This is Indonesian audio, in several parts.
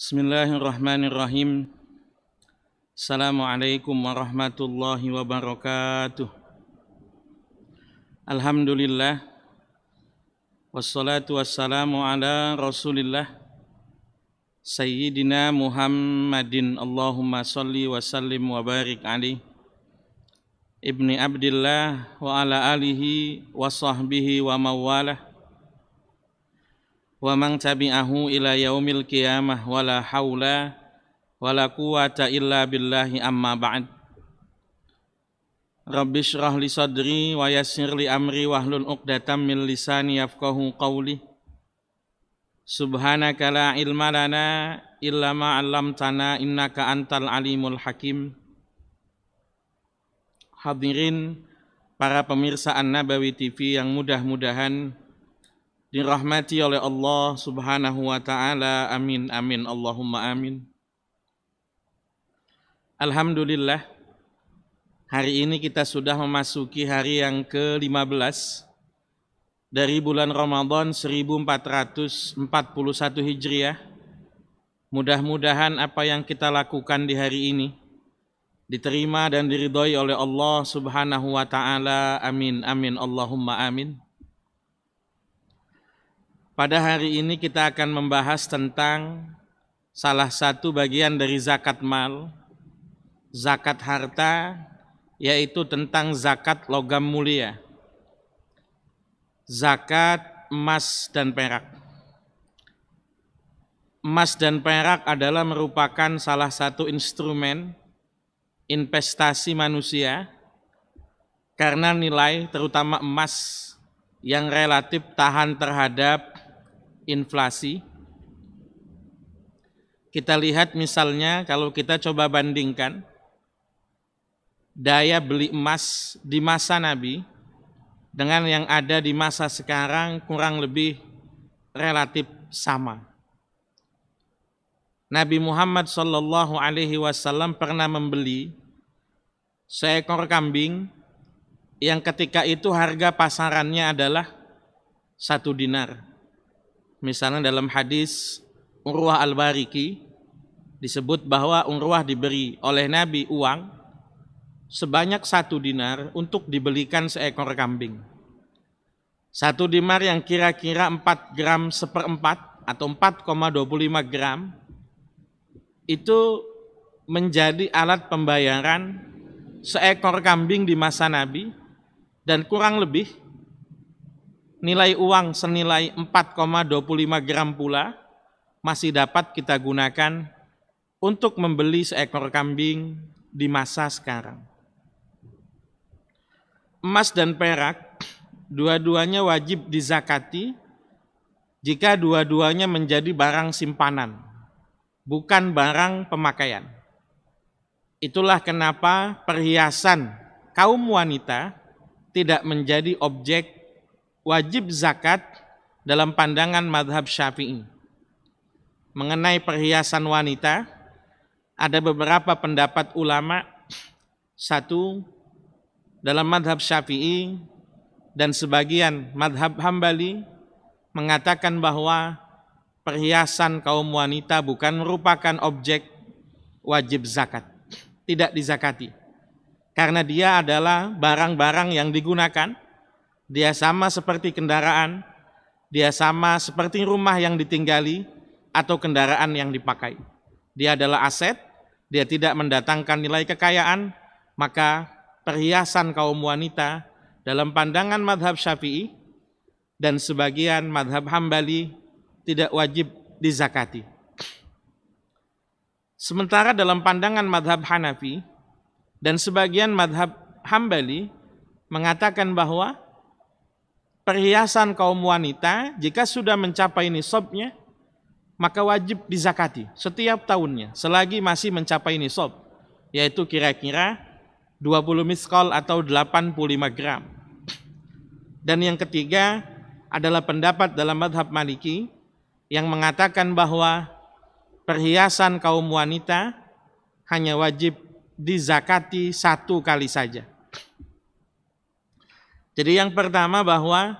Bismillahirrahmanirrahim. Assalamualaikum warahmatullahi wabarakatuh. Alhamdulillah. Wassalatu wassalamu ala rasulillah Sayyidina Muhammadin. Allahumma salli wa sallim wa barik alaih Ibni Abdillah wa ala alihi wa sahbihi wa mawalah wa man tabi'ahu ila yaumil qiyamah wala haula wala quwata illa billahi amma ba'd. Rabbi shrah li sadri wa yassir li amri wahlul 'uqdatam min lisani yafqahu qawli. Subhanaka la ilma lana illa ma 'allamtana innaka antal alimul hakim. Hadirin para pemirsa An-Nabawi TV yang mudah-mudahan dirahmati oleh Allah Subhanahu wa ta'ala. Amin, amin, Allahumma amin. Alhamdulillah, hari ini kita sudah memasuki hari yang ke-15 dari bulan Ramadan 1441 Hijriah. Mudah-mudahan apa yang kita lakukan di hari ini diterima dan diridhoi oleh Allah Subhanahu wa ta'ala. Amin, amin, Allahumma amin. Pada hari ini kita akan membahas tentang salah satu bagian dari zakat mal, zakat harta, yaitu tentang zakat logam mulia, zakat emas dan perak. Emas dan perak adalah merupakan salah satu instrumen investasi manusia karena nilai terutama emas yang relatif tahan terhadap inflasi. Kita lihat misalnya kalau kita coba bandingkan daya beli emas di masa Nabi dengan yang ada di masa sekarang, kurang lebih relatif sama. Nabi Muhammad SAW pernah membeli seekor kambing yang ketika itu harga pasarannya adalah 1 dinar. Misalnya dalam hadis Urwah Al-Bariki disebut bahwa Urwah diberi oleh Nabi uang sebanyak 1 dinar untuk dibelikan seekor kambing. 1 dinar yang kira-kira 4 gram seperempat atau 4,25 gram itu menjadi alat pembayaran seekor kambing di masa Nabi, dan kurang lebih nilai uang senilai 4,25 gram pula masih dapat kita gunakan untuk membeli seekor kambing di masa sekarang. Emas dan perak, dua-duanya wajib dizakati jika dua-duanya menjadi barang simpanan, bukan barang pemakaian. Itulah kenapa perhiasan kaum wanita tidak menjadi objek wajib zakat dalam pandangan mazhab Syafi'i. Mengenai perhiasan wanita, ada beberapa pendapat ulama. Satu, dalam mazhab Syafi'i dan sebagian mazhab Hambali mengatakan bahwa perhiasan kaum wanita bukan merupakan objek wajib zakat, tidak dizakati. Karena dia adalah barang-barang yang digunakan. Dia sama seperti kendaraan, dia sama seperti rumah yang ditinggali atau kendaraan yang dipakai. Dia adalah aset, dia tidak mendatangkan nilai kekayaan, maka perhiasan kaum wanita dalam pandangan mazhab Syafi'i dan sebagian mazhab Hambali tidak wajib dizakati. Sementara dalam pandangan mazhab Hanafi dan sebagian mazhab Hambali mengatakan bahwa perhiasan kaum wanita jika sudah mencapai nisabnya maka wajib dizakati setiap tahunnya selagi masih mencapai nisab, yaitu kira-kira 20 miskal atau 85 gram. Dan yang ketiga adalah pendapat dalam mazhab Maliki yang mengatakan bahwa perhiasan kaum wanita hanya wajib dizakati 1 kali saja. Jadi yang pertama bahwa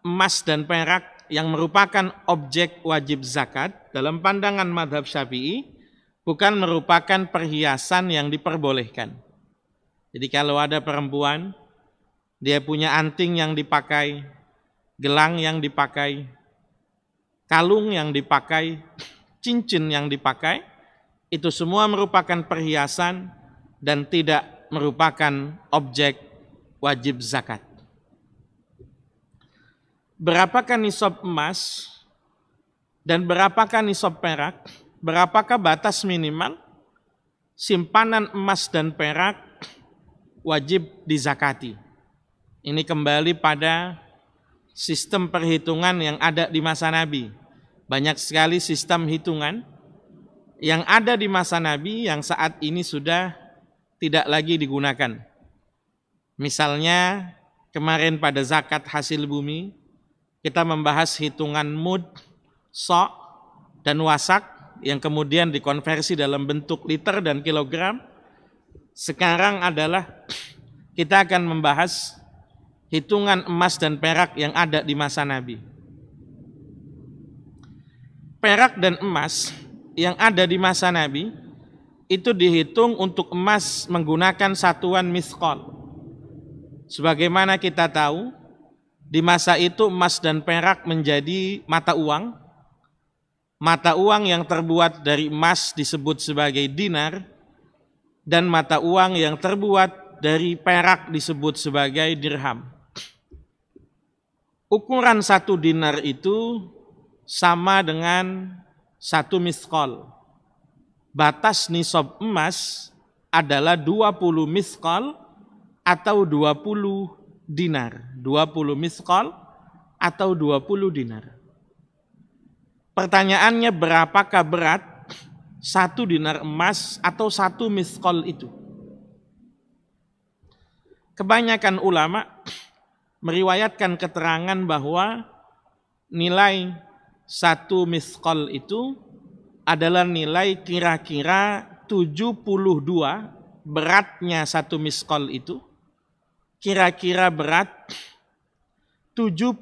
emas dan perak yang merupakan objek wajib zakat dalam pandangan mazhab Syafi'i bukan merupakan perhiasan yang diperbolehkan. Jadi kalau ada perempuan, dia punya anting yang dipakai, gelang yang dipakai, kalung yang dipakai, cincin yang dipakai, itu semua merupakan perhiasan dan tidak merupakan objek wajib zakat. Berapakah nisab emas dan berapakah nisab perak? Berapakah batas minimal simpanan emas dan perak wajib dizakati? Ini kembali pada sistem perhitungan yang ada di masa Nabi. Banyak sekali sistem hitungan yang ada di masa Nabi yang saat ini sudah tidak lagi digunakan. Misalnya kemarin pada zakat hasil bumi, kita membahas hitungan mud, so', dan wasak yang kemudian dikonversi dalam bentuk liter dan kilogram. Sekarang adalah kita akan membahas hitungan emas dan perak yang ada di masa Nabi. Perak dan emas yang ada di masa Nabi itu dihitung untuk emas menggunakan satuan misqal. Sebagaimana kita tahu, di masa itu emas dan perak menjadi mata uang. Mata uang yang terbuat dari emas disebut sebagai dinar, dan mata uang yang terbuat dari perak disebut sebagai dirham. Ukuran satu dinar itu sama dengan satu misqal. Batas nisab emas adalah 20 misqal atau 20 dinar. 20 misqal atau 20 dinar. Pertanyaannya, berapakah berat satu dinar emas atau satu misqal itu? Kebanyakan ulama meriwayatkan keterangan bahwa nilai satu misqal itu adalah nilai kira-kira 72, beratnya satu misqal itu kira-kira berat 72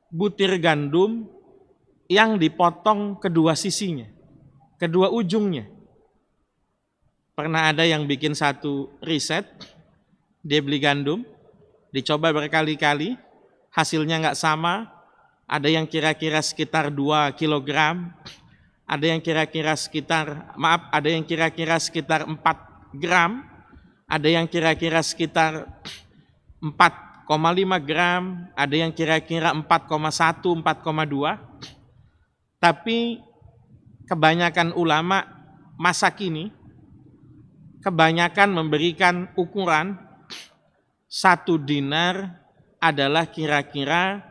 butir gandum yang dipotong kedua sisinya, kedua ujungnya. Pernah ada yang bikin satu riset, dia beli gandum, dicoba berkali-kali, hasilnya nggak sama. Ada yang kira-kira sekitar 2 kilogram, ada yang kira-kira sekitar 4 gram, ada yang kira-kira sekitar 4,5 gram, ada yang kira-kira 4,1, 4,2. Tapi kebanyakan ulama masa kini, kebanyakan memberikan ukuran satu dinar adalah kira-kira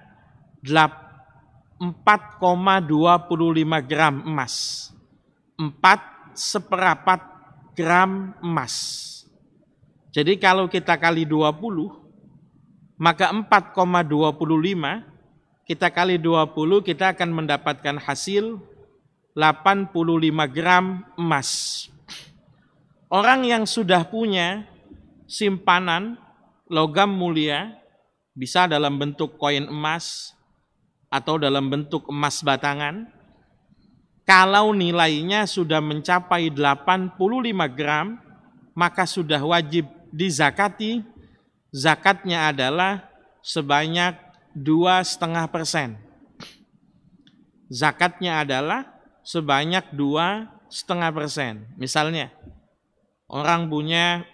4,25 gram emas. 4/4 gram emas. Jadi kalau kita kali 20, maka 4,25 kita kali 20, kita akan mendapatkan hasil 85 gram emas. Orang yang sudah punya simpanan logam mulia, bisa dalam bentuk koin emas atau dalam bentuk emas batangan, kalau nilainya sudah mencapai 85 gram, maka sudah wajib dizakati. Zakatnya adalah sebanyak 2,5%. Zakatnya adalah sebanyak 2,5%. Misalnya, orang punya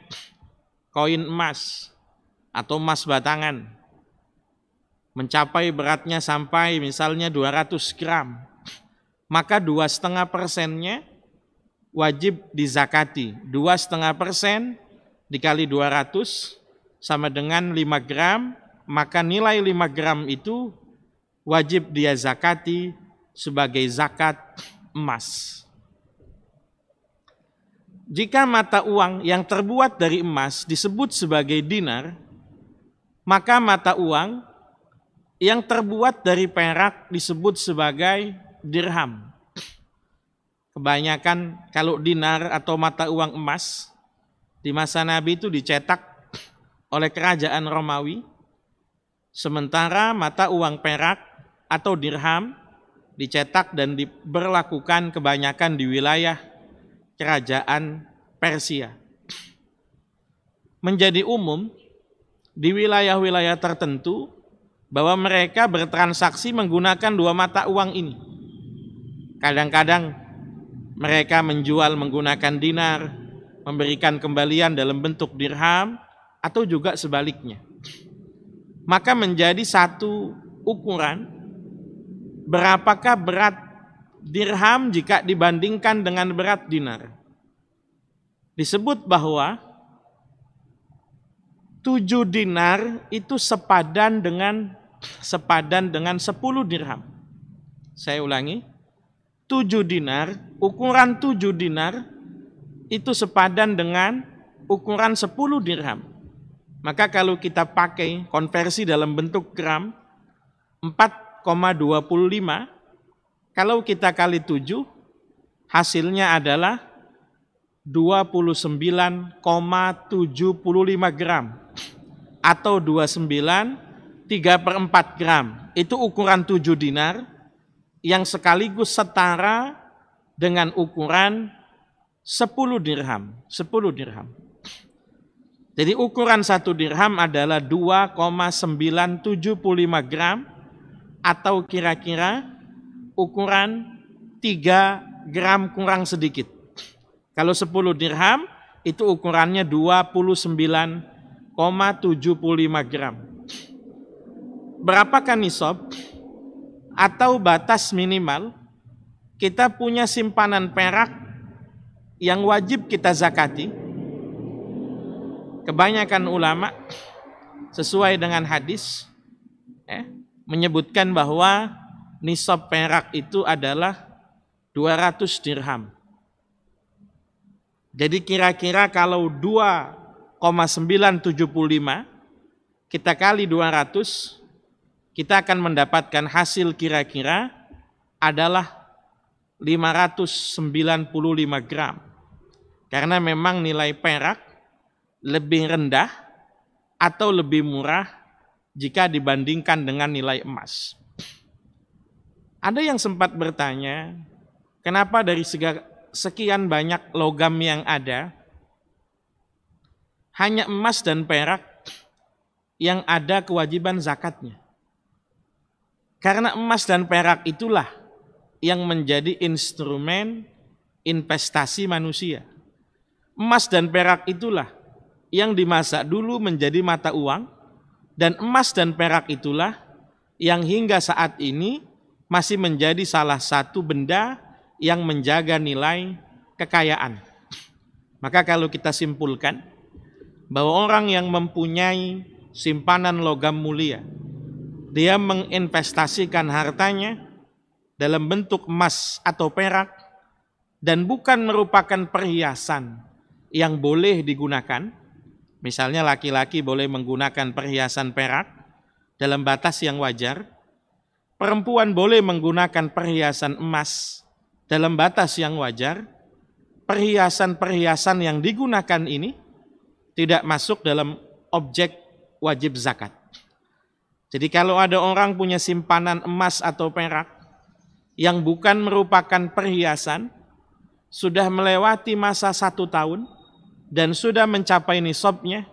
koin emas atau emas batangan, mencapai beratnya sampai misalnya 200 gram, maka 2,5%-nya wajib dizakati. 2,5% dikali 200 sama dengan 5 gram, maka nilai 5 gram itu wajib dia zakati sebagai zakat emas. Jika mata uang yang terbuat dari emas disebut sebagai dinar, maka mata uang yang terbuat dari perak disebut sebagai dirham. Kebanyakan kalau dinar atau mata uang emas di masa Nabi itu dicetak oleh kerajaan Romawi, sementara mata uang perak atau dirham dicetak dan diberlakukan kebanyakan di wilayah kerajaan Persia. Menjadi umum di wilayah-wilayah tertentu bahwa mereka bertransaksi menggunakan dua mata uang ini. Kadang-kadang mereka menjual menggunakan dinar, memberikan kembalian dalam bentuk dirham, atau juga sebaliknya. Maka menjadi satu ukuran berapakah berat dirham jika dibandingkan dengan berat dinar. Disebut bahwa 7 dinar itu sepadan dengan 10 dirham. Saya ulangi, 7 dinar, ukuran 7 dinar itu sepadan dengan ukuran 10 dirham. Maka kalau kita pakai konversi dalam bentuk gram, 4,25, kalau kita kali 7, hasilnya adalah 29,75 gram atau 29,3/4 gram. Itu ukuran 7 dinar yang sekaligus setara dengan ukuran 10 dirham. 10 dirham. Jadi ukuran 1 dirham adalah 2,975 gram atau kira-kira ukuran 3 gram kurang sedikit. Kalau 10 dirham itu ukurannya 29,75 gram. Berapakah nisab atau batas minimal kita punya simpanan perak yang wajib kita zakati? Kebanyakan ulama sesuai dengan hadis menyebutkan bahwa nisab perak itu adalah 200 dirham. Jadi kira-kira kalau 2,975 kita kali 200, kita akan mendapatkan hasil kira-kira adalah 595 gram. Karena memang nilai perak lebih rendah atau lebih murah jika dibandingkan dengan nilai emas. Ada yang sempat bertanya, kenapa dari sekian banyak logam yang ada, hanya emas dan perak yang ada kewajiban zakatnya? Karena emas dan perak itulah yang menjadi instrumen investasi manusia. Emas dan perak itulah yang di masa dulu menjadi mata uang, dan emas dan perak itulah yang hingga saat ini masih menjadi salah satu benda yang menjaga nilai kekayaan. Maka kalau kita simpulkan bahwa orang yang mempunyai simpanan logam mulia, dia menginvestasikan hartanya dalam bentuk emas atau perak dan bukan merupakan perhiasan yang boleh digunakan. Misalnya laki-laki boleh menggunakan perhiasan perak dalam batas yang wajar, perempuan boleh menggunakan perhiasan emas dalam batas yang wajar. Perhiasan-perhiasan yang digunakan ini tidak masuk dalam objek wajib zakat. Jadi kalau ada orang punya simpanan emas atau perak yang bukan merupakan perhiasan, sudah melewati masa 1 tahun, dan sudah mencapai nisabnya,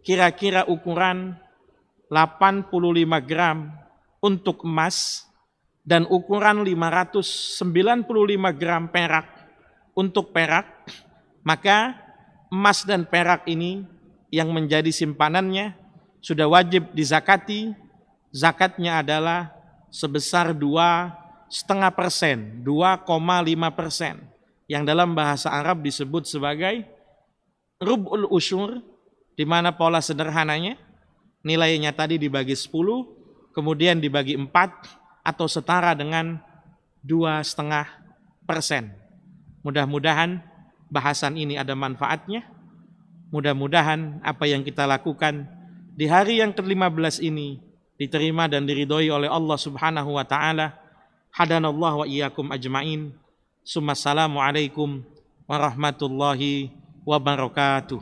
kira-kira ukuran 85 gram untuk emas dan ukuran 595 gram perak untuk perak, maka emas dan perak ini yang menjadi simpanannya sudah wajib dizakati. Zakatnya adalah sebesar 2,5%, 2,5%, yang dalam bahasa Arab disebut sebagai rub'ul usyur, di mana pola sederhananya nilainya tadi dibagi 10, kemudian dibagi 4 atau setara dengan 2,5%. Mudah-mudahan bahasan ini ada manfaatnya. Mudah-mudahan apa yang kita lakukan di hari yang ke-15 ini diterima dan diridhoi oleh Allah Subhanahu wa taala. Hadanallahu wa iyyakum ajmain. Assalamualaikum warahmatullahi wabarakatuh.